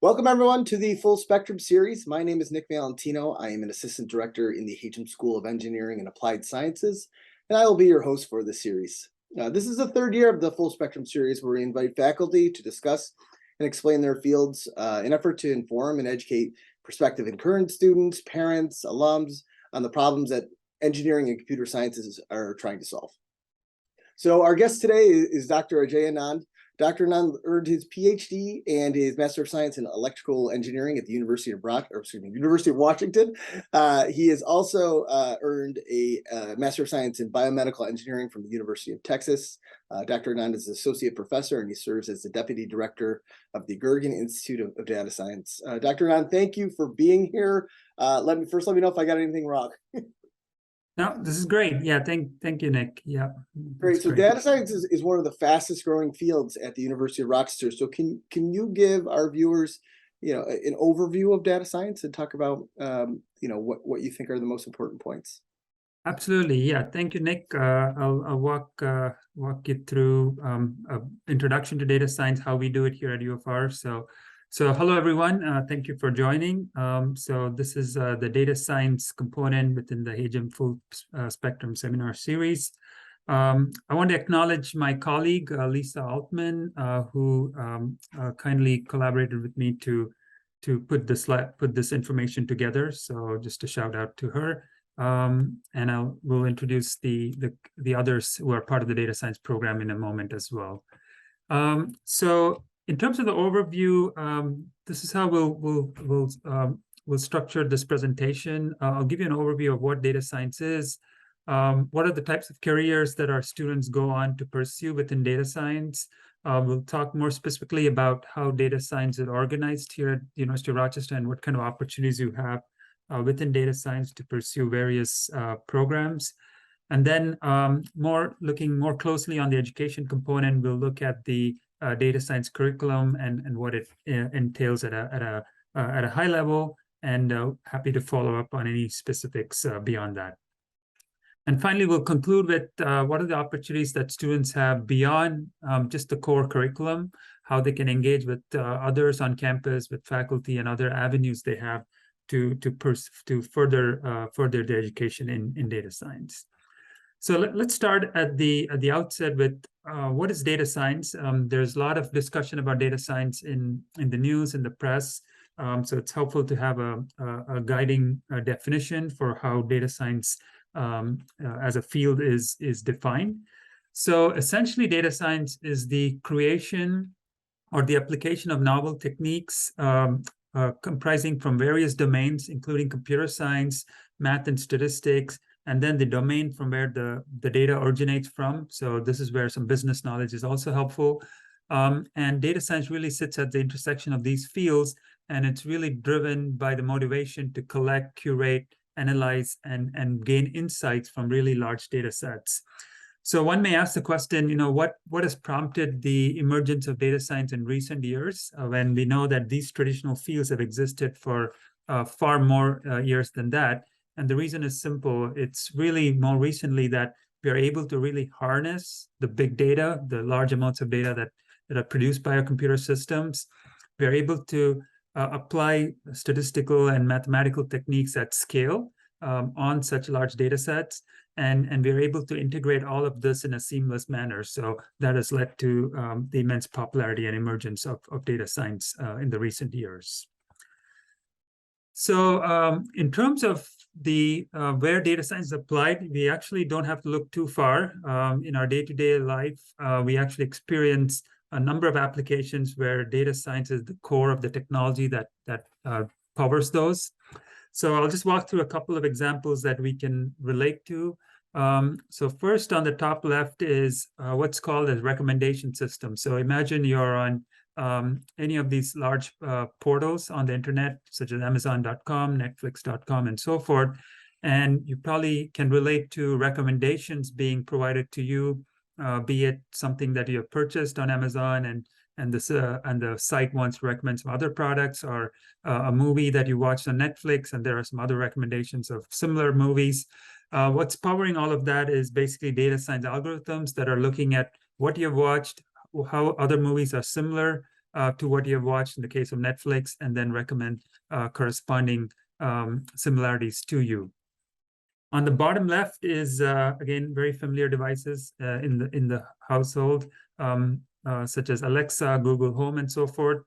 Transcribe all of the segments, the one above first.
Welcome, everyone, to the Full Spectrum series. My name is Nick Valentino. I am an assistant director in the Hajim School of Engineering and Applied Sciences, and I will be your host for this series. This is the third year of the Full Spectrum series where we invite faculty to discuss and explain their fields in an effort to inform and educate prospective and current students, parents, alums on the problems that engineering and computer sciences are trying to solve. So our guest today is Dr. Ajay Anand. Dr. Anand earned his PhD and his Master of Science in Electrical Engineering at the University of Washington. He has also earned a Master of Science in Biomedical Engineering from the University of Texas. Dr. Anand is Associate Professor, and he serves as the Deputy Director of the Gergen Institute of Data Science. Dr. Anand, thank you for being here. Let me know if I got anything wrong. No, this is great. Yeah, thank you, Nick. Yeah. Great. So data science is one of the fastest growing fields at the University of Rochester. So can you give our viewers, an overview of data science and talk about, what you think are the most important points? Absolutely. Yeah. Thank you, Nick. I'll walk you through an introduction to data science, how we do it here at UFR. So hello, everyone. Thank you for joining. So this is the data science component within the Hajim Full Spectrum Seminar Series. I want to acknowledge my colleague, Lisa Altman, who kindly collaborated with me to put this information together. So just a shout out to her. And we'll introduce the others who are part of the data science program in a moment as well. So in terms of the overview, this is how we'll structure this presentation. I'll give you an overview of what data science is, what are the types of careers that our students go on to pursue within data science. We'll talk more specifically about how data science is organized here at the University of Rochester and what kind of opportunities you have within data science to pursue various programs. And then looking more closely on the education component, we'll look at the data science curriculum and what it entails at a high level, and happy to follow up on any specifics beyond that. And finally, we'll conclude with what are the opportunities that students have beyond just the core curriculum, how they can engage with others on campus, with faculty, and other avenues they have to further their education in data science. So let's start at the outset with what is data science. There's a lot of discussion about data science in the news, in the press. So it's helpful to have a guiding definition for how data science as a field is defined. So essentially, data science is the creation or the application of novel techniques comprising from various domains, including computer science, math, and statistics, and then the domain from where the data originates from. So this is where some business knowledge is also helpful. And data science really sits at the intersection of these fields, and it's really driven by the motivation to collect, curate, analyze, and gain insights from really large data sets. So one may ask the question, what has prompted the emergence of data science in recent years, when we know that these traditional fields have existed for far more years than that. And the reason is simple. It's really more recently that we are able to really harness the big data, the large amounts of data that are produced by our computer systems. We are able to apply statistical and mathematical techniques at scale on such large data sets. And we're able to integrate all of this in a seamless manner. So that has led to the immense popularity and emergence of data science in the recent years. So in terms of the where data science is applied, we actually don't have to look too far. In our day-to-day life, we actually experience a number of applications where data science is the core of the technology that powers those. So I'll just walk through a couple of examples that we can relate to. So first, on the top left is what's called a recommendation system. So imagine you're on any of these large portals on the internet, such as Amazon.com, Netflix.com, and so forth. And you probably can relate to recommendations being provided to you, be it something that you have purchased on Amazon and the site wants to recommend some other products, or a movie that you watched on Netflix, and there are some other recommendations of similar movies. What's powering all of that is basically data science algorithms that are looking at what you've watched, how other movies are similar, to what you have watched in the case of Netflix, and then recommend corresponding similarities to you. On the bottom left is, again, very familiar devices in the household, such as Alexa, Google Home, and so forth.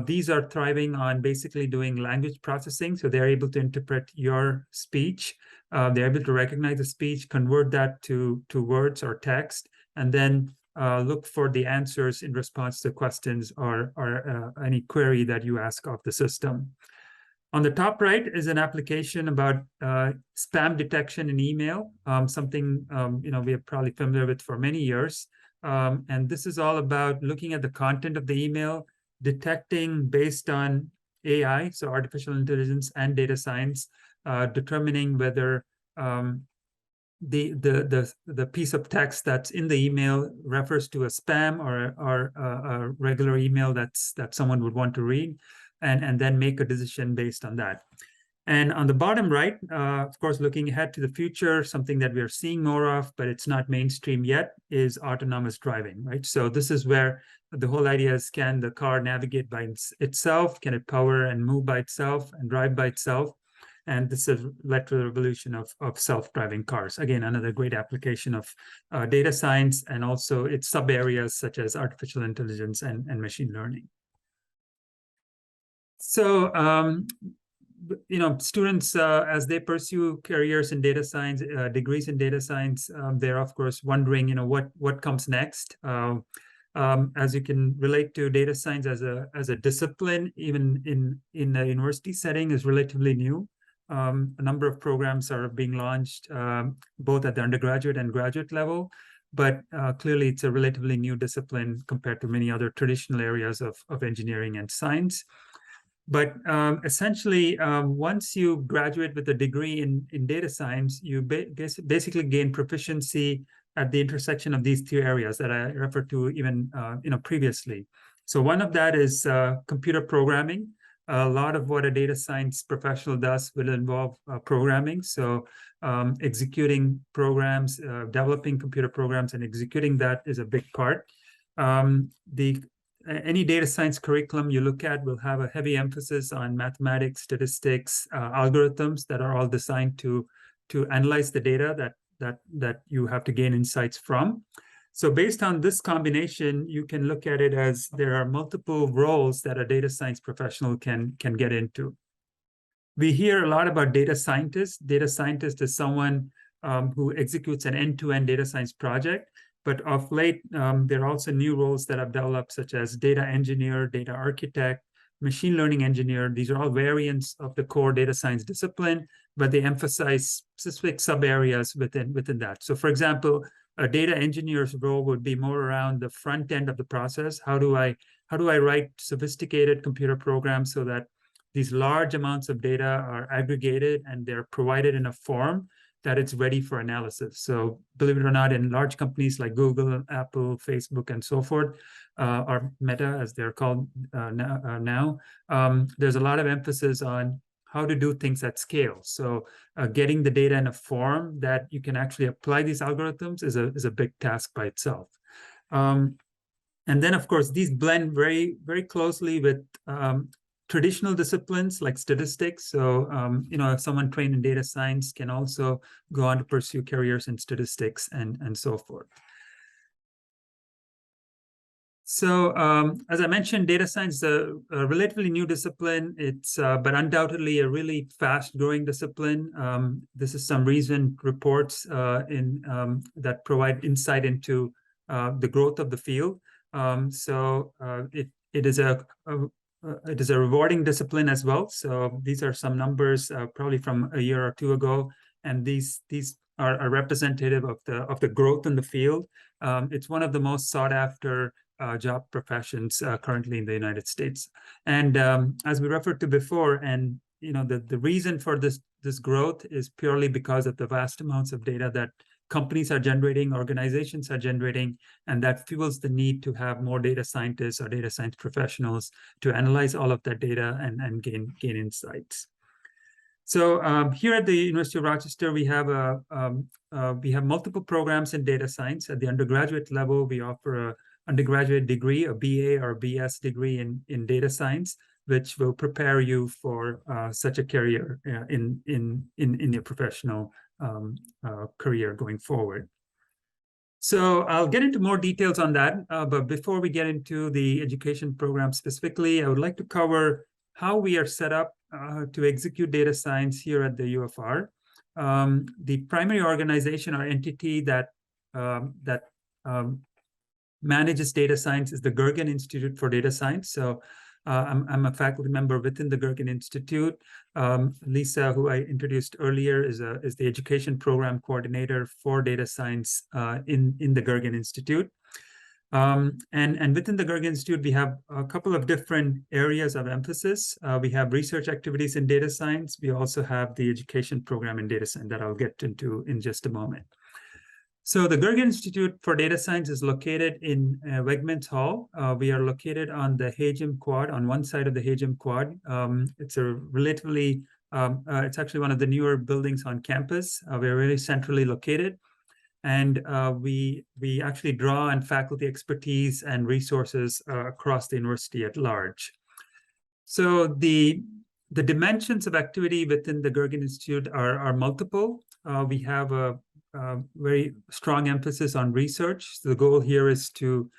These are thriving on basically doing language processing. So they're able to interpret your speech. They're able to recognize the speech, convert that to words or text, and then look for the answers in response to questions or any query that you ask of the system. On the top right is an application about spam detection in email, something we are probably familiar with for many years. And this is all about looking at the content of the email, detecting based on AI, so artificial intelligence and data science, determining whether the piece of text that's in the email refers to a spam or a regular email that someone would want to read, and then make a decision based on that. And on the bottom right, of course, looking ahead to the future, something that we are seeing more of, but it's not mainstream yet, is autonomous driving, right? So this is where the whole idea is, can the car navigate by itself? Can it power and move by itself and drive by itself? And this has led to the revolution of self-driving cars. Again, another great application of data science, and also its sub-areas such as artificial intelligence and machine learning. So, students, as they pursue careers in data science, degrees in data science, they're of course wondering, what comes next. As you can relate to, data science as a discipline, even in a university setting, is relatively new. A number of programs are being launched, both at the undergraduate and graduate level, but clearly it's a relatively new discipline compared to many other traditional areas of engineering and science. But essentially, once you graduate with a degree in data science, you basically gain proficiency at the intersection of these two areas that I referred to even previously. So one of that is computer programming. A lot of what a data science professional does will involve programming. So executing programs, developing computer programs, and executing that is a big part. Any data science curriculum you look at will have a heavy emphasis on mathematics, statistics, algorithms that are all designed to analyze the data that you have to gain insights from. So based on this combination, you can look at it as there are multiple roles that a data science professional can get into. We hear a lot about data scientists. Data scientist is someone who executes an end-to-end data science project. But of late, there are also new roles that have developed, such as data engineer, data architect, machine learning engineer. These are all variants of the core data science discipline, but they emphasize specific sub-areas within that. So for example, a data engineer's role would be more around the front end of the process. How do I write sophisticated computer programs so that these large amounts of data are aggregated and they're provided in a form that it's ready for analysis? So believe it or not, in large companies like Google, Apple, Facebook, and so forth, or Meta, as they're called now, there's a lot of emphasis on how to do things at scale. So getting the data in a form that you can actually apply these algorithms is a big task by itself. And then, of course, these blend very, very closely with traditional disciplines like statistics. So, if someone trained in data science can also go on to pursue careers in statistics and so forth. So, as I mentioned, data science is a relatively new discipline. It's but undoubtedly a really fast-growing discipline. This is some recent reports that provide insight into the growth of the field. It is a rewarding discipline as well. So these are some numbers probably from a year or two ago, and these are representative of the growth in the field. It's one of the most sought after job professions currently in the United States. And as we referred to before, and the reason for this growth is purely because of the vast amounts of data that companies are generating, organizations are generating, and that fuels the need to have more data scientists or data science professionals to analyze all of that data and gain insights. So here at the University of Rochester, we have multiple programs in data science. At the undergraduate level, we offer undergraduate degree, a BA or BS degree in data science, which will prepare you for such a career in your professional career going forward. So I'll get into more details on that, but before we get into the education program specifically, I would like to cover how we are set up to execute data science here at the UFR. The primary organization or entity that manages data science is the Gergen Institute for Data Science. So I'm a faculty member within the Gergen Institute. Lisa, who I introduced earlier, is the education program coordinator for data science in the Gergen Institute. And within the Gergen Institute, we have a couple of different areas of emphasis. We have research activities in data science. We also have the education program in data science that I'll get into in just a moment. So the Gergen Institute for Data Science is located in Wegmans Hall. We are located on the Hajim Quad, on one side of the Hajim Quad. It's a relatively, it's actually one of the newer buildings on campus. We're really centrally located. And we actually draw on faculty expertise and resources across the university at large. So the dimensions of activity within the Gergen Institute are multiple. We have a very strong emphasis on research. So the goal here is to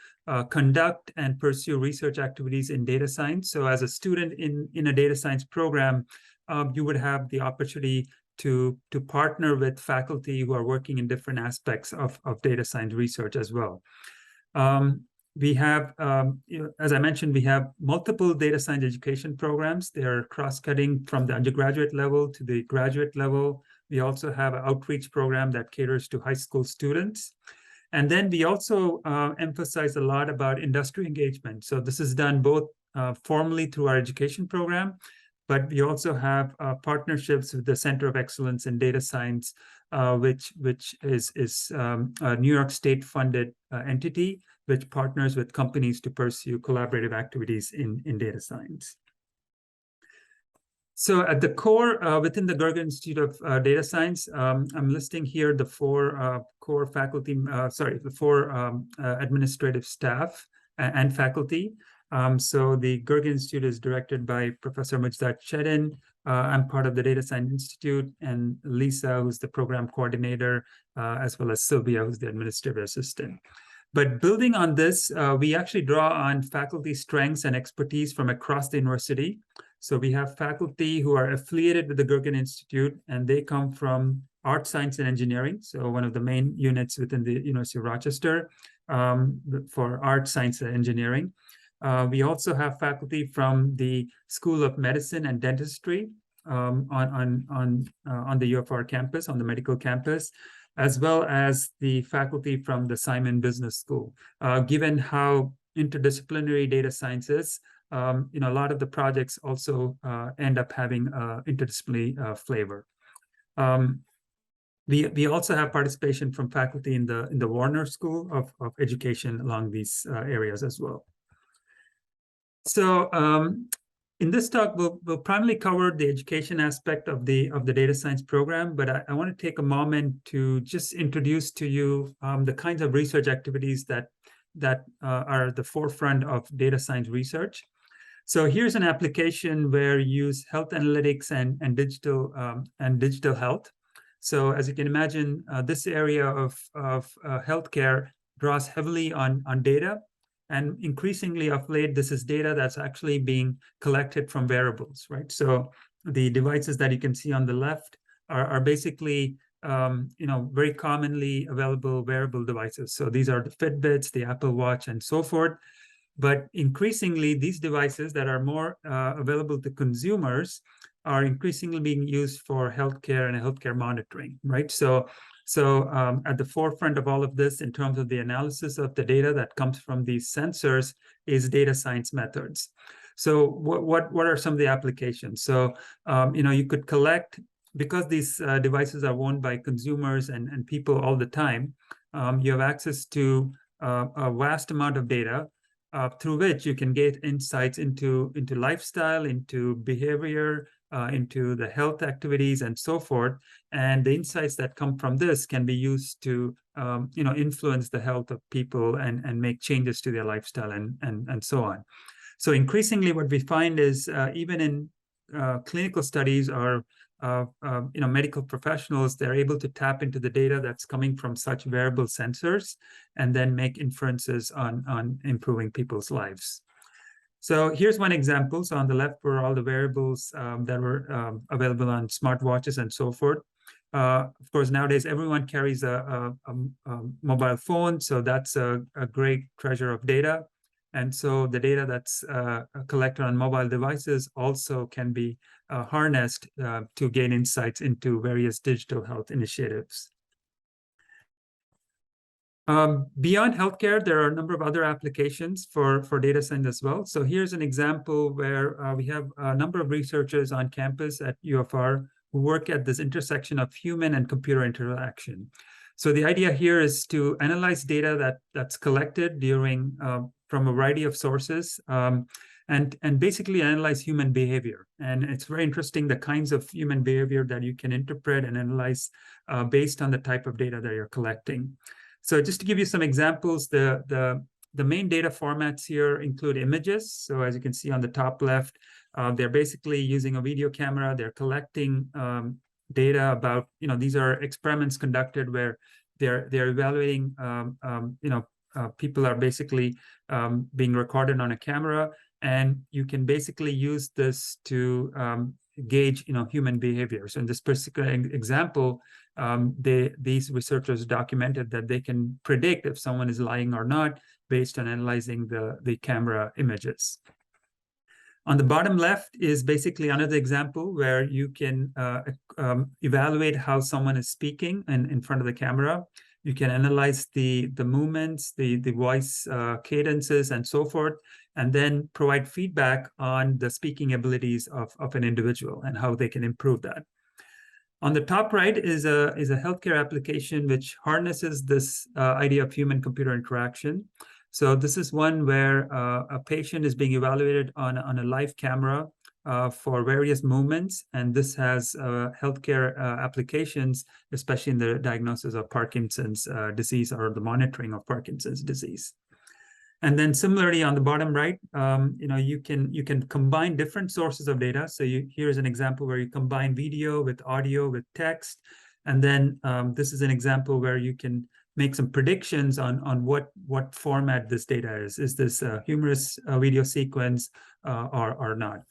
conduct and pursue research activities in data science. So as a student in a data science program, you would have the opportunity to partner with faculty who are working in different aspects of data science research as well. We have, as I mentioned, we have multiple data science education programs. They are cross-cutting from the undergraduate level to the graduate level. We also have an outreach program that caters to high school students. And then we also emphasize a lot about industry engagement. So this is done both formally through our education program, but we also have partnerships with the Center of Excellence in Data Science, which is a New York State funded entity, which partners with companies to pursue collaborative activities in data science. So at the core, within the Gergen Institute of Data Science, I'm listing here the four core faculty, the four administrative staff and faculty. So the Gergen Institute is directed by Professor Mujdat Chedin. I'm part of the Data Science Institute, and Lisa, who's the program coordinator, as well as Sylvia, who's the administrative assistant. But building on this, we actually draw on faculty strengths and expertise from across the university. So we have faculty who are affiliated with the Gergen Institute, and they come from art, science, and engineering. So one of the main units within the University of Rochester for art, science, and engineering. We also have faculty from the School of Medicine and Dentistry on the UFR campus, on the medical campus, as well as the faculty from the Simon Business School. Given how interdisciplinary data science is, a lot of the projects also end up having interdisciplinary flavor. We also have participation from faculty in the Warner School of Education along these areas as well. So in this talk, we'll primarily cover the education aspect of the data science program, but I want to take a moment to just introduce to you the kinds of research activities that are at the forefront of data science research. So here's an application where you use health analytics and digital health. So as you can imagine, this area of healthcare draws heavily on data. And increasingly of late, this is data that's actually being collected from wearables, right? So the devices that you can see on the left are basically, very commonly available wearable devices. So these are the Fitbits, the Apple Watch, and so forth. But increasingly, these devices that are more available to consumers are increasingly being used for healthcare and healthcare monitoring, right? So at the forefront of all of this, in terms of the analysis of the data that comes from these sensors, is data science methods. So what are some of the applications? So you could collect, because these devices are owned by consumers and people all the time. You have access to a vast amount of data through which you can get insights into lifestyle, into behavior, into the health activities, and so forth. And the insights that come from this can be used to influence the health of people and make changes to their lifestyle and so on. So increasingly, what we find is even in clinical studies or medical professionals, they're able to tap into the data that's coming from such wearable sensors and then make inferences on improving people's lives. So here's one example. So on the left were all the wearables that were available on smartwatches and so forth. Of course, nowadays everyone carries a mobile phone, so that's a great treasure of data. And so the data that's collected on mobile devices also can be harnessed to gain insights into various digital health initiatives. Beyond healthcare, there are a number of other applications for data science as well. So here's an example where we have a number of researchers on campus at UFR who work at this intersection of human and computer interaction. So the idea here is to analyze data that's collected during from a variety of sources and basically analyze human behavior. And it's very interesting the kinds of human behavior that you can interpret and analyze based on the type of data that you're collecting. So just to give you some examples, the main data formats here include images. So as you can see on the top left, they're basically using a video camera. They're collecting data about, these are experiments conducted where they're evaluating, people are basically being recorded on a camera, and you can basically use this to gauge, human behavior. So in this particular example, these researchers documented that they can predict if someone is lying or not based on analyzing the camera images. On the bottom left is basically another example where you can evaluate how someone is speaking in front of the camera. You can analyze the movements, the voice cadences, and so forth, and then provide feedback on the speaking abilities of an individual and how they can improve that. On the top right is a healthcare application which harnesses this idea of human-computer interaction. So this is one where a patient is being evaluated on a live camera for various movements, and this has healthcare applications, especially in the diagnosis of Parkinson's disease or the monitoring of Parkinson's disease. And then similarly on the bottom right, you can combine different sources of data. So here's an example where you combine video with audio with text, and then this is an example where you can make some predictions on what format this data is. Is this a humorous video sequence or not?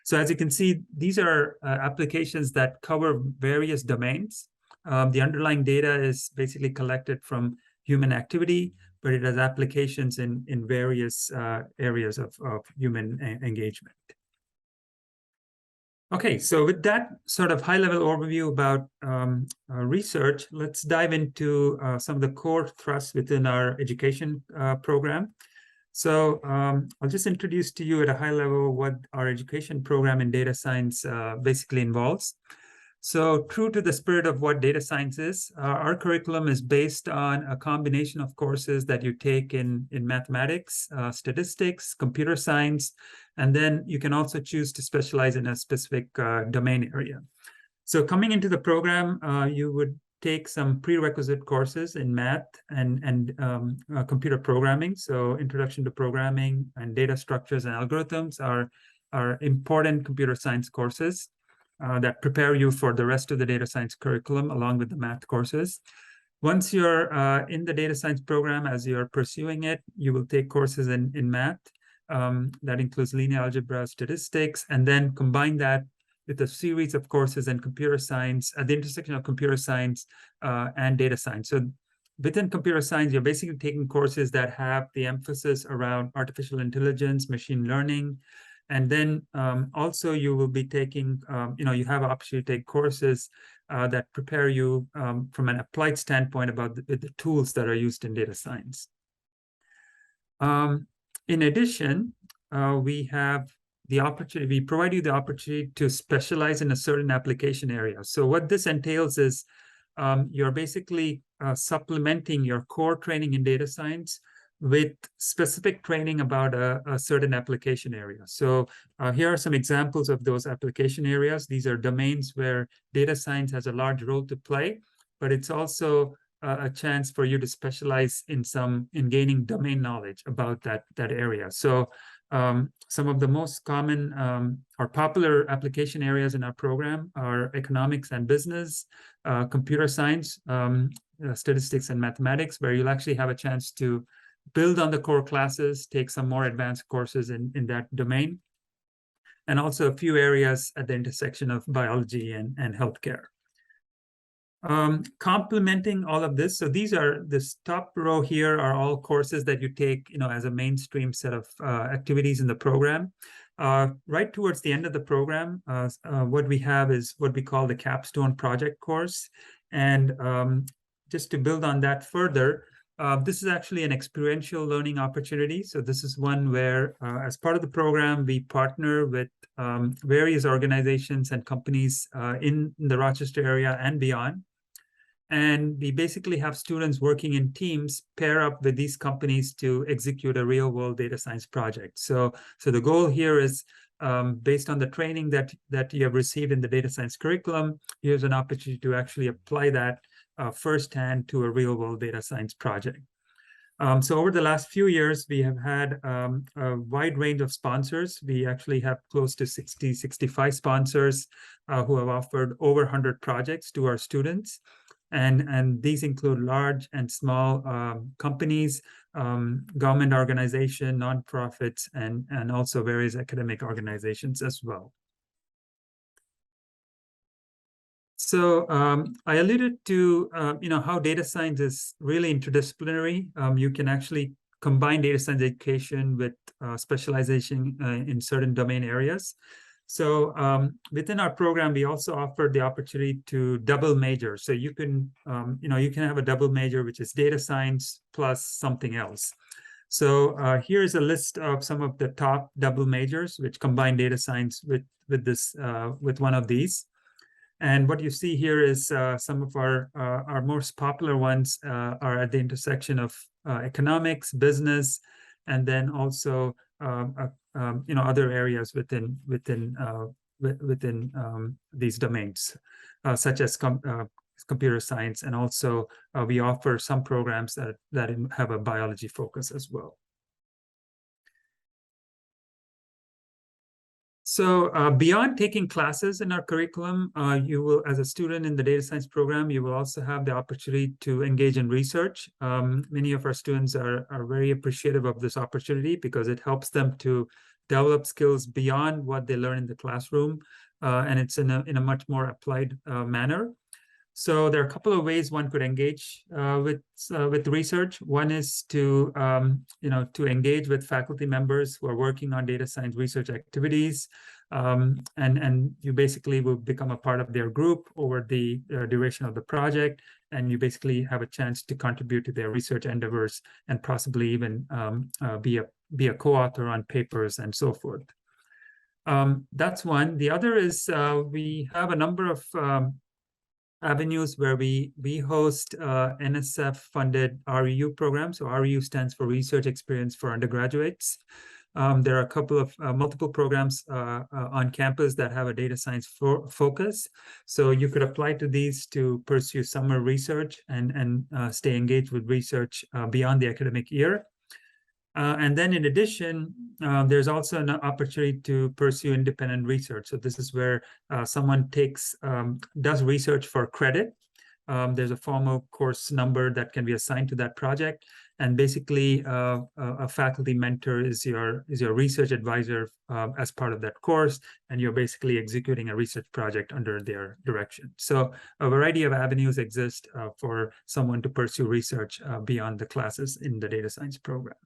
So as you can see, these are applications that cover various domains. The underlying data is basically collected from human activity, but it has applications in various areas of human engagement. Okay, so with that sort of high-level overview about research, let's dive into some of the core thrusts within our education program. So I'll just introduce to you at a high level what our education program in data science basically involves. So true to the spirit of what data science is, our curriculum is based on a combination of courses that you take in mathematics, statistics, computer science, and then you can also choose to specialize in a specific domain area. So coming into the program, you would take some prerequisite courses in math and computer programming. So introduction to programming and data structures and algorithms are important computer science courses that prepare you for the rest of the data science curriculum along with the math courses. Once you're in the data science program, as you're pursuing it, you will take courses in math. That includes linear algebra, statistics, and then combine that with a series of courses in computer science at the intersection of computer science and data science. So within computer science, you're basically taking courses that have the emphasis around artificial intelligence, machine learning, and then also you will be taking, you have an opportunity to take courses that prepare you from an applied standpoint about the tools that are used in data science. In addition, we provide you the opportunity to specialize in a certain application area. So what this entails is you're basically supplementing your core training in data science with specific training about a certain application area. So here are some examples of those application areas. These are domains where data science has a large role to play, but it's also a chance for you to specialize in gaining domain knowledge about that area. So some of the most common or popular application areas in our program are economics and business, computer science, statistics and mathematics, where you'll actually have a chance to build on the core classes, take some more advanced courses in that domain, and also a few areas at the intersection of biology and healthcare. Complementing all of this, so this top row here are all courses that you take, as a mainstream set of activities in the program. Right towards the end of the program, what we have is what we call the Capstone project course. And just to build on that further, this is actually an experiential learning opportunity. So this is one where, as part of the program, we partner with various organizations and companies in the Rochester area and beyond. And we basically have students working in teams pair up with these companies to execute a real-world data science project. So the goal here is, based on the training that you have received in the data science curriculum, here's an opportunity to actually apply that firsthand to a real-world data science project. So over the last few years, we have had a wide range of sponsors. We actually have close to 65 sponsors who have offered over 100 projects to our students. And these include large and small companies, government organizations, nonprofits, and also various academic organizations as well. So I alluded to how data science is really interdisciplinary. You can actually combine data science education with specialization in certain domain areas. So within our program, we also offer the opportunity to double major. So you can have a double major, which is data science plus something else. So here's a list of some of the top double majors which combine data science with one of these. And what you see here is some of our most popular ones are at the intersection of economics, business, and then also other areas within these domains, such as computer science, and also we offer some programs that have a biology focus as well. So beyond taking classes in our curriculum, you will, as a student in the data science program, you will also have the opportunity to engage in research. Many of our students are very appreciative of this opportunity because it helps them to develop skills beyond what they learn in the classroom, and it's in a much more applied manner. So there are a couple of ways one could engage with research. One is to engage with faculty members who are working on data science research activities, and you basically will become a part of their group over the duration of the project, and you basically have a chance to contribute to their research endeavors and possibly even be a co-author on papers and so forth. That's one. The other is we have a number of avenues where we host NSF-funded REU programs. So REU stands for Research Experience for Undergraduates. There are a couple of multiple programs on campus that have a data science focus. So you could apply to these to pursue summer research and stay engaged with research beyond the academic year. And then in addition, there's also an opportunity to pursue independent research. So this is where someone does research for credit. There's a formal course number that can be assigned to that project. And basically, a faculty mentor is your research advisor as part of that course. And you're basically executing a research project under their direction. So a variety of avenues exist for someone to pursue research beyond the classes in the data science program.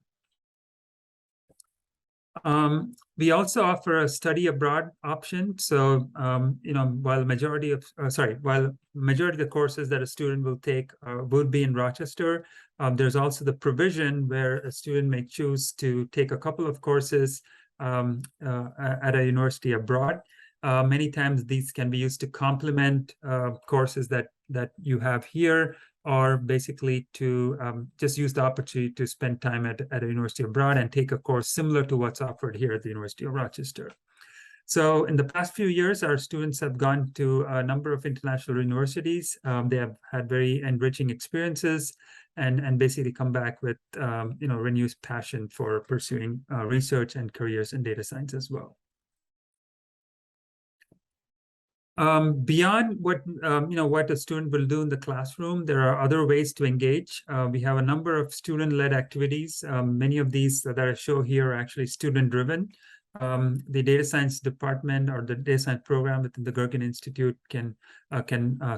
We also offer a study abroad option. So, while majority of the courses that a student will take will be in Rochester, there's also the provision where a student may choose to take a couple of courses at a university abroad. Many times these can be used to complement courses that you have here, or basically to just use the opportunity to spend time at a university abroad and take a course similar to what's offered here at the University of Rochester. So in the past few years, our students have gone to a number of international universities. They have had very enriching experiences and basically come back with renewed passion for pursuing research and careers in data science as well. Beyond what what a student will do in the classroom, there are other ways to engage. We have a number of student-led activities. Many of these that I show here are actually student-driven. The data science department or the data science program within the Gergen Institute can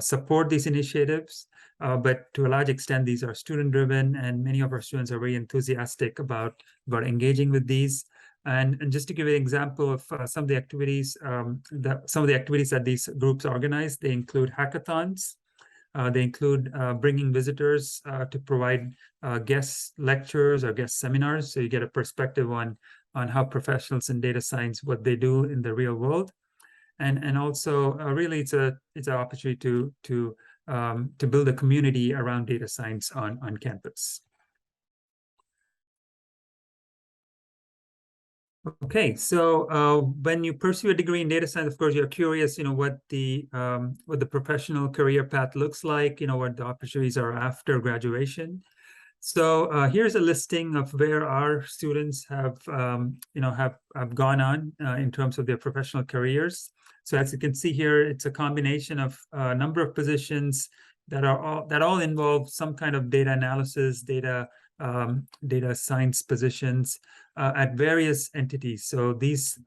support these initiatives, but to a large extent, these are student-driven, and many of our students are very enthusiastic about engaging with these. And just to give you an example of some of the activities, that these groups organize, they include hackathons. They include bringing visitors to provide guest lectures or guest seminars, so you get a perspective on how professionals in data science, what they do in the real world, and also really it's an opportunity to build a community around data science on campus. Okay, so when you pursue a degree in data science, of course, you're curious, what the professional career path looks like, what the opportunities are after graduation. So here's a listing of where our students have gone on in terms of their professional careers. So as you can see here, it's a combination of a number of positions that all involve some kind of data analysis, data science positions at various entities. So these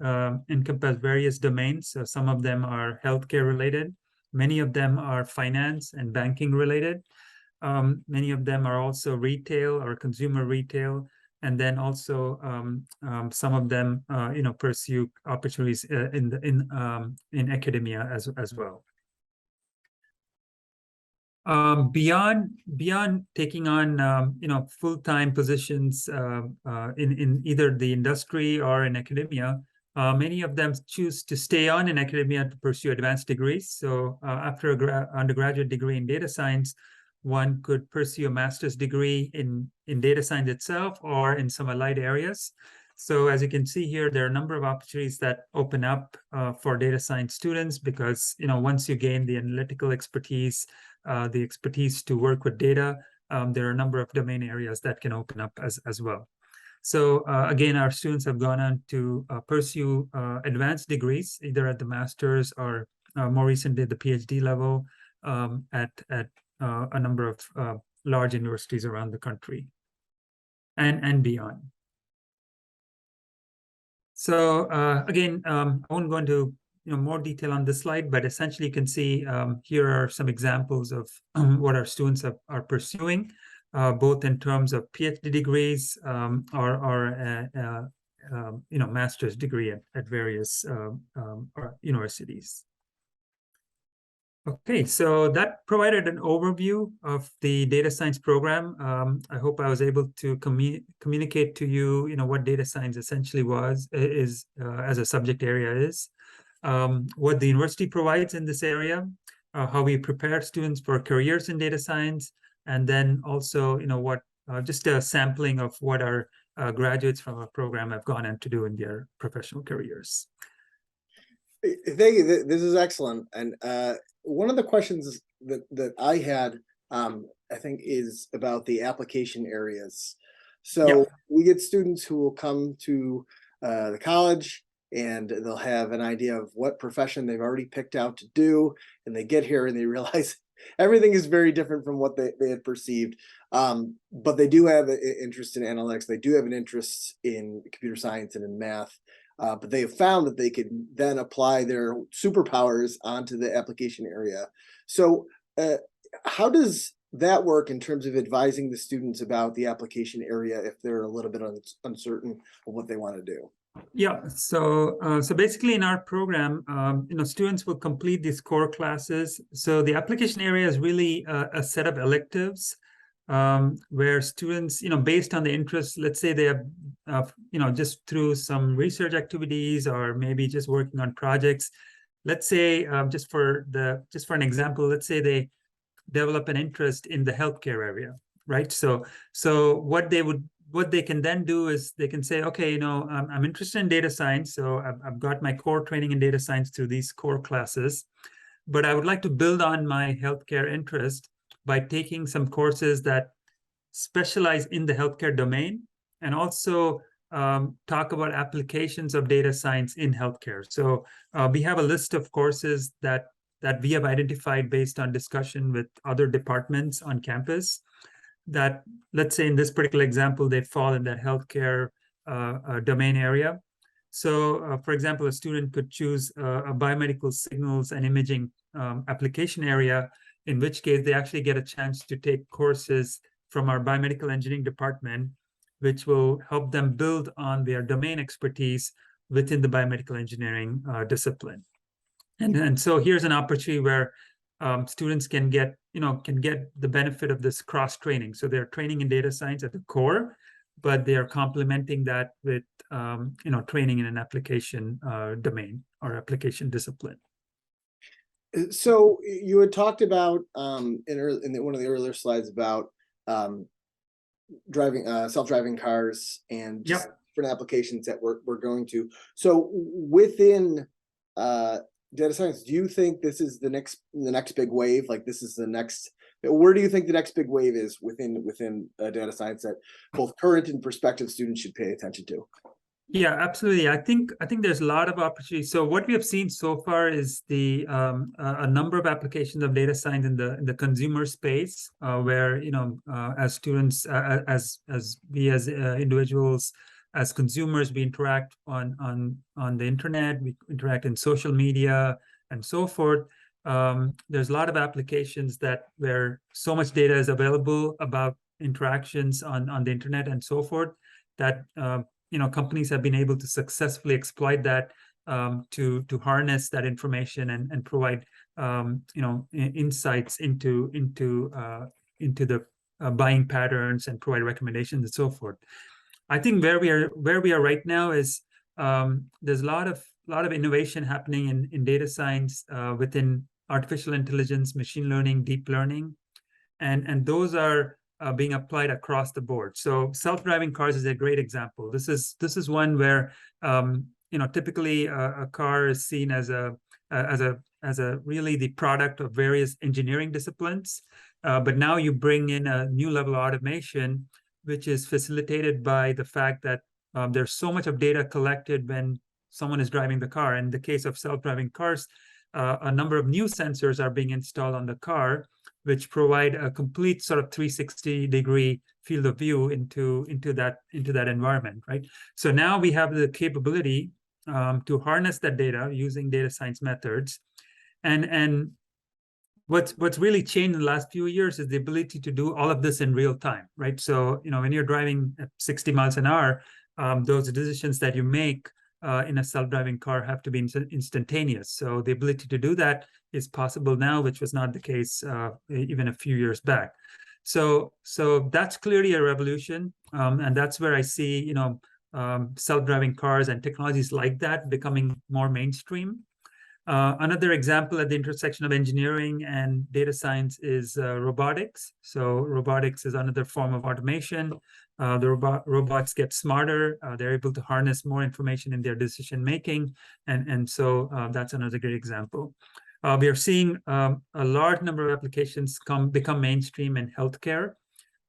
encompass various domains. So some of them are healthcare related. Many of them are finance and banking related. Many of them are also retail or consumer retail, and then also some of them, pursue opportunities in academia as well. Beyond taking on full-time positions in either the industry or in academia, many of them choose to stay on in academia to pursue advanced degrees. So after an undergraduate degree in data science, one could pursue a master's degree in data science itself or in some allied areas. So as you can see here, there are a number of opportunities that open up for data science students because once you gain the analytical expertise, the expertise to work with data, there are a number of domain areas that can open up as well. So again, our students have gone on to pursue advanced degrees, either at the master's or more recently at the PhD level at a number of large universities around the country and beyond. So again, I won't go into more detail on this slide, but essentially you can see here are some examples of what our students are pursuing, both in terms of PhD degrees or master's degree at various universities. Okay, so that provided an overview of the data science program. I hope I was able to communicate to you, what data science essentially is as a subject area is, what the university provides in this area, how we prepare students for careers in data science, and then also, just a sampling of what our graduates from our program have gone on to do in their professional careers. Thank you. This is excellent. And one of the questions that I had, I think, is about the application areas. So we get students who will come to the college and they'll have an idea of what profession they've already picked out to do. And they get here and they realize everything is very different from what they had perceived. But they do have an interest in analytics. They do have an interest in computer science and in math. But they have found that they could then apply their superpowers onto the application area. So how does that work in terms of advising the students about the application area if they're a little bit uncertain of what they want to do? Yeah, so basically in our program, students will complete these core classes. So the application area is really a set of electives where students, based on the interest, let's say they have, just through some research activities or maybe just working on projects. Let's say, just for an example, let's say they develop an interest in the healthcare area, right? So what they would what they can then do is they can say, okay, you know, I'm interested in data science, so I've got my core training in data science through these core classes, but I would like to build on my healthcare interest by taking some courses that specialize in the healthcare domain and also talk about applications of data science in healthcare. So we have a list of courses that we have identified based on discussion with other departments on campus that, let's say in this particular example, they fall in that healthcare domain area. So, for example, a student could choose a biomedical signals and imaging application area, in which case they actually get a chance to take courses from our biomedical engineering department, which will help them build on their domain expertise within the biomedical engineering discipline. And so here's an opportunity where students can get the benefit of this cross training. So they're training in data science at the core, but they are complementing that with training in an application domain or application discipline. So you had talked about in one of the earlier slides about driving self-driving cars and just different applications that we're going to. So within data science, do you think this is the next big wave? Like this is the next, where do you think the next big wave is within data science that both current and prospective students should pay attention to? Yeah, absolutely. I think there's a lot of opportunity. So what we have seen so far is a number of applications of data science in the consumer space, where as students, as we as individuals, as consumers, we interact on the internet, we interact in social media, and so forth. There's a lot of applications where so much data is available about interactions on the internet and so forth that companies have been able to successfully exploit that to harness that information and provide insights into the buying patterns and provide recommendations and so forth. I think where we are right now is there's a lot of innovation happening in data science within artificial intelligence, machine learning, deep learning, and those are being applied across the board. So self-driving cars is a great example. This is one where typically a car is seen as a really the product of various engineering disciplines, but now you bring in a new level of automation, which is facilitated by the fact that there's so much of data collected when someone is driving the car. In the case of self-driving cars, a number of new sensors are being installed on the car, which provide a complete sort of 360-degree field of view into that environment, right? So now we have the capability to harness that data using data science methods, and what's really changed in the last few years is the ability to do all of this in real time, right? So when you're driving at 60 miles an hour, those decisions that you make in a self-driving car have to be instantaneous. So the ability to do that is possible now, which was not the case even a few years back. So that's clearly a revolution, and that's where I see self-driving cars and technologies like that becoming more mainstream. Another example at the intersection of engineering and data science is robotics. So robotics is another form of automation. The robots get smarter. They're able to harness more information in their decision making, and so that's another great example. We are seeing a large number of applications become mainstream in healthcare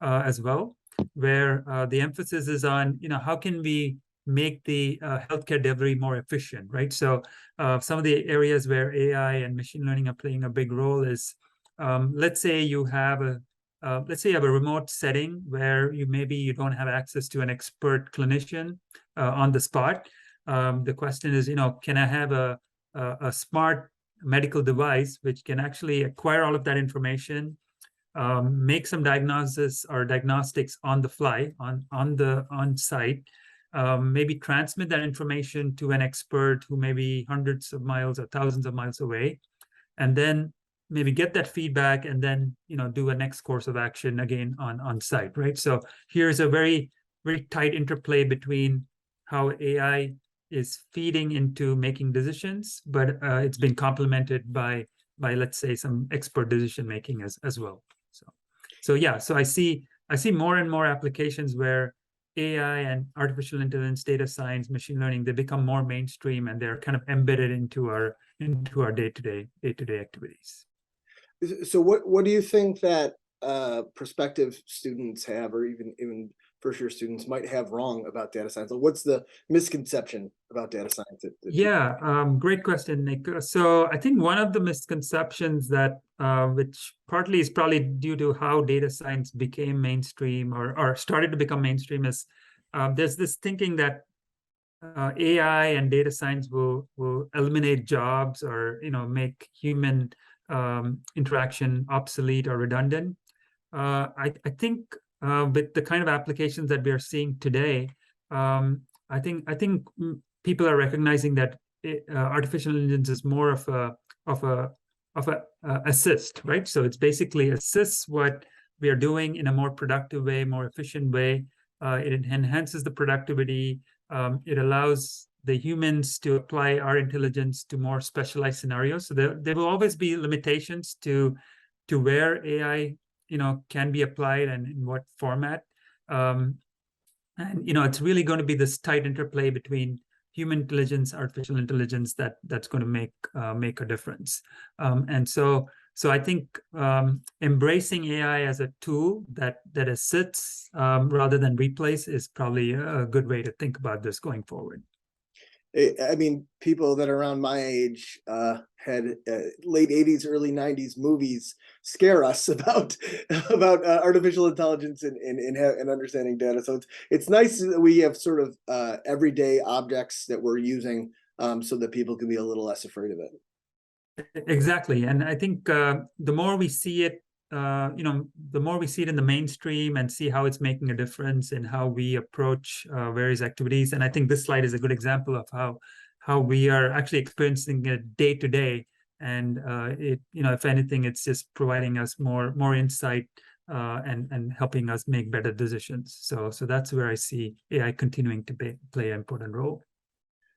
as well, where the emphasis is on how can we make the healthcare delivery more efficient, right? So some of the areas where AI and machine learning are playing a big role is, let's say you have a remote setting where you don't have access to an expert clinician on the spot. The question is, can I have a smart medical device which can actually acquire all of that information, make some diagnosis or diagnostics on the fly, on site, maybe transmit that information to an expert who may be hundreds of miles or thousands of miles away, and then maybe get that feedback and then do a next course of action again on site, right? So here's a very, very tight interplay between how AI is feeding into making decisions, but it's been complemented by let's say some expert decision making as well. So I see more and more applications where AI and artificial intelligence, data science, machine learning, they become more mainstream and they're kind of embedded into our day-to-day activities. So what do you think that prospective students have, or even first year students might have wrong about data science? Like, what's the misconception about data science Yeah, great question, Nick. So I think one of the misconceptions that which partly is probably due to how data science became mainstream or started to become mainstream is there's this thinking that AI and data science will eliminate jobs or make human interaction obsolete or redundant. I think with the kind of applications that we are seeing today, I think people are recognizing that artificial intelligence is more of a assist, right? So it's basically assists what we are doing in a more productive way, more efficient way. It enhances the productivity. It allows the humans to apply our intelligence to more specialized scenarios. So there will always be limitations to where AI can be applied and in what format. And it's really going to be this tight interplay between human intelligence, artificial intelligence that's going to make a difference. And so I think embracing AI as a tool that assists rather than replace is probably a good way to think about this going forward. I mean, people that are around my age had late 80s, early 90s movies scare us about artificial intelligence and understanding data. So it's nice that we have sort of everyday objects that we're using so that people can be a little less afraid of it. Exactly. And I think the more we see it, the more we see it in the mainstream and see how it's making a difference in how we approach various activities. And I think this slide is a good example of how we are actually experiencing it day to day. And if anything, it's just providing us more insight and helping us make better decisions. So that's where I see AI continuing to play an important role.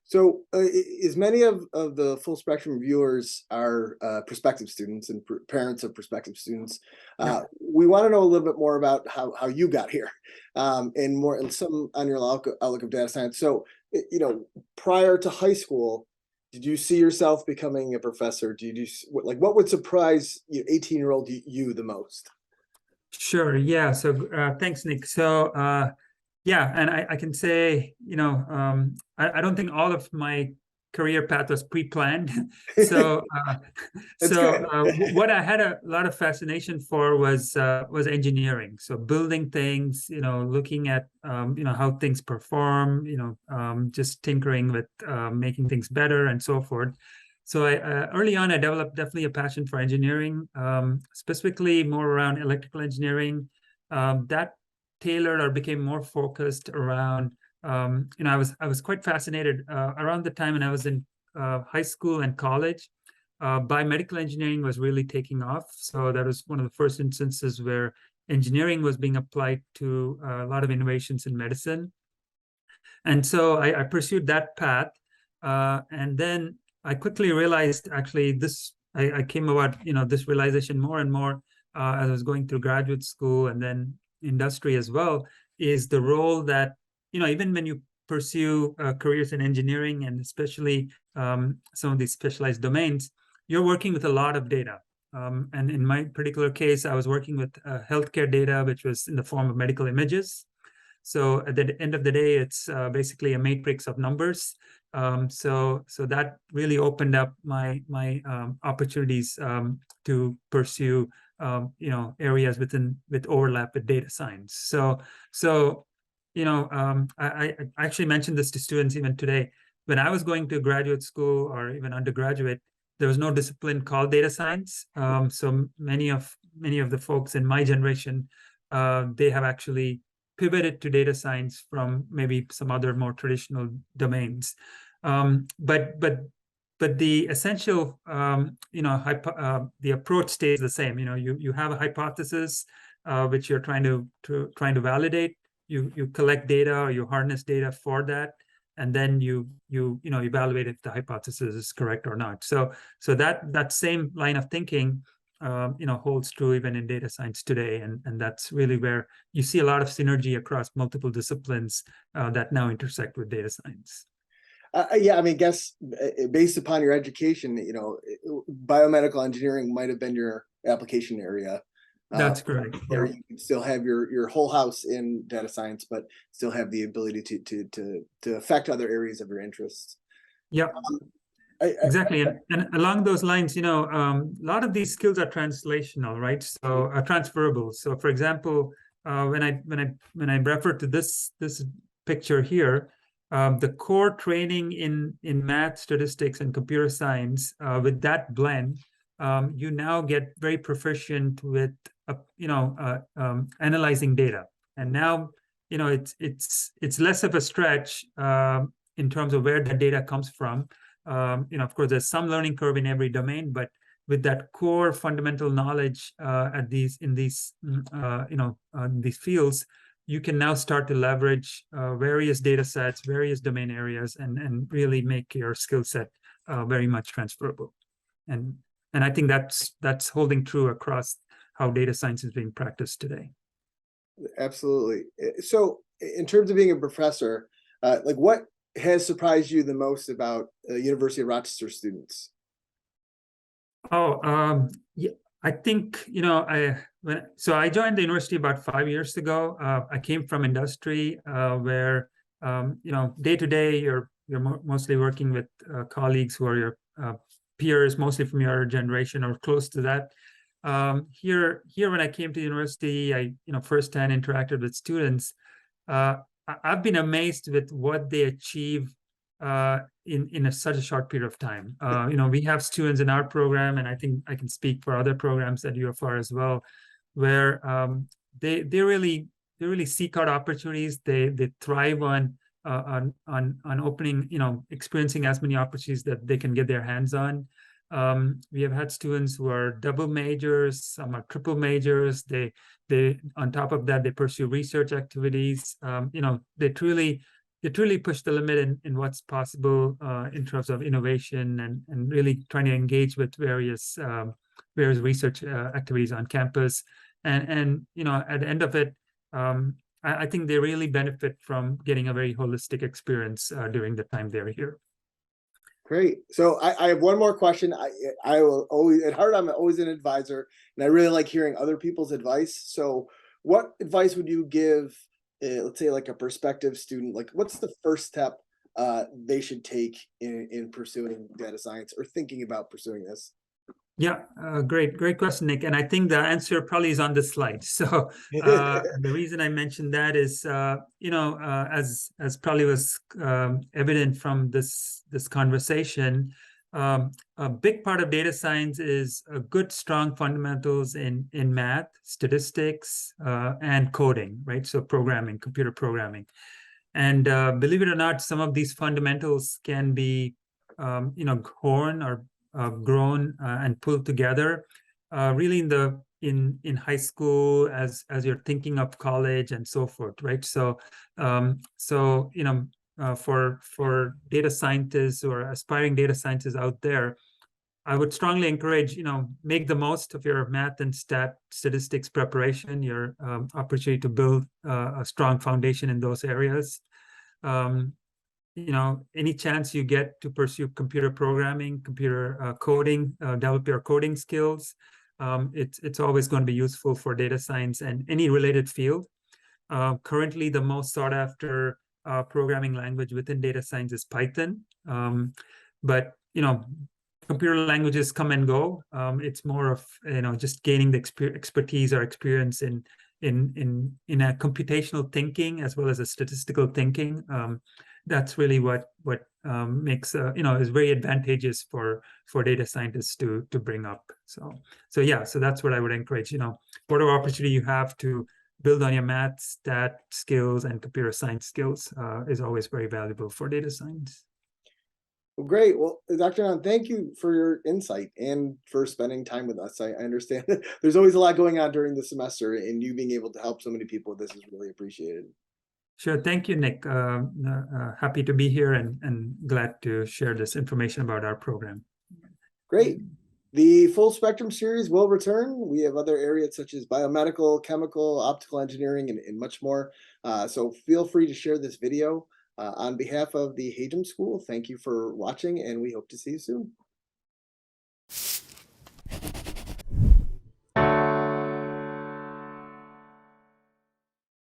So as many of the full spectrum viewers are prospective students and parents of prospective students, we want to know a little bit more about how you got here and some on your outlook of data science. So, prior to high school, did you see yourself becoming a professor? What would surprise 18-year-old you the most? Sure. Yeah. So thanks, Nick. So yeah, and I can say, I don't think all of my career path was pre-planned. So what I had a lot of fascination for was engineering. So building things, looking at how things perform, just tinkering with making things better and so forth. So early on, I developed definitely a passion for engineering, specifically more around electrical engineering. That tailored or became more focused around, I was quite fascinated around the time when I was in high school and college. Biomedical engineering was really taking off. So that was one of the first instances where engineering was being applied to a lot of innovations in medicine. And so I pursued that path. And then I quickly realized actually I came about, this realization more and more as I was going through graduate school and then industry as well, is the role that, even when you pursue careers in engineering and especially some of these specialized domains, you're working with a lot of data. And in my particular case, I was working with healthcare data, which was in the form of medical images. So at the end of the day, it's basically a matrix of numbers. So that really opened up my opportunities to pursue areas with overlap with data science. So I actually mentioned this to students even today. When I was going to graduate school or even undergraduate, there was no discipline called data science. So many of the folks in my generation, they have actually pivoted to data science from maybe some other more traditional domains. But the essential, the approach stays the same. You have a hypothesis which you're trying to validate. You collect data or you harness data for that, and then you evaluate if the hypothesis is correct or not. So that same line of thinking holds true even in data science today, and that's really where you see a lot of synergy across multiple disciplines that now intersect with data science. Yeah, I mean, guess based upon your education, biomedical engineering might have been your application area. That's correct. Or Yeah. you can still have your whole house in data science, but still have the ability to affect other areas of your interests. Yeah. Exactly, and along those lines, a lot of these skills are translational, right? So transferable. So, for example, when I refer to this picture here, the core training in math, statistics, and computer science, with that blend, you now get very proficient with analyzing data, and now it's less of a stretch in terms of where the data comes from. Of course, there's some learning curve in every domain, but with that core fundamental knowledge in these fields, you can now start to leverage various data sets, various domain areas, and really make your skill set very much transferable. And I think that's holding true across how data science is being practiced today. Absolutely. So, in terms of being a professor, like what has surprised you the most about University of Rochester students? Yeah, I think I joined the university about 5 years ago. I came from industry where day to day you're mostly working with colleagues who are your peers, mostly from your generation or close to that. Here when I came to university, I firsthand interacted with students. I've been amazed with what they achieve in such a short period of time. We have students in our program, and I think I can speak for other programs at UFR as well, where they really seek out opportunities. They thrive on opening, experiencing as many opportunities that they can get their hands on. We have had students who are double majors, some are triple majors. They on top of that, they pursue research activities. They truly push the limit in what's possible in terms of innovation and really trying to engage with various research activities on campus. And at the end of it, I think they really benefit from getting a very holistic experience during the time they're here. Great. So I have one more question. I will always, at heart, I'm always an advisor, and I really like hearing other people's advice. So what advice would you give, let's say, like a prospective student? Like, what's the first step they should take in pursuing data science or thinking about pursuing this? Yeah, great question, Nick. And I think the answer probably is on the slide. So the reason I mentioned that is, as probably was evident from this conversation, a big part of data science is a good, strong fundamentals in math, statistics, and coding, right? So programming, computer programming. And believe it or not, some of these fundamentals can be, honed or grown and pulled together really in high school as you're thinking of college and so forth, right? So for data scientists or aspiring data scientists out there, I would strongly encourage, make the most of your math and statistics preparation, your opportunity to build a strong foundation in those areas. Any chance you get to pursue computer programming, computer coding, develop your coding skills, it's always going to be useful for data science and any related field. Currently, the most sought after programming language within data science is Python. But computer languages come and go. It's more of just gaining the expertise or experience in a computational thinking as well as a statistical thinking. That's really what makes is very advantageous for data scientists to bring up. So that's what I would encourage. Whatever opportunity you have to build on your math, stat skills, and computer science skills is always very valuable for data science. Well, great. Well, Dr. Anand, thank you for your insight and for spending time with us. I understand there's always a lot going on during the semester, and you being able to help so many people with this is really appreciated. Sure. Thank you, Nick. Happy to be here and glad to share this information about our program. Great. The full spectrum series will return. We have other areas such as biomedical, chemical, optical engineering, and much more. So feel free to share this video. On behalf of the Hajim School, thank you for watching, and we hope to see you soon.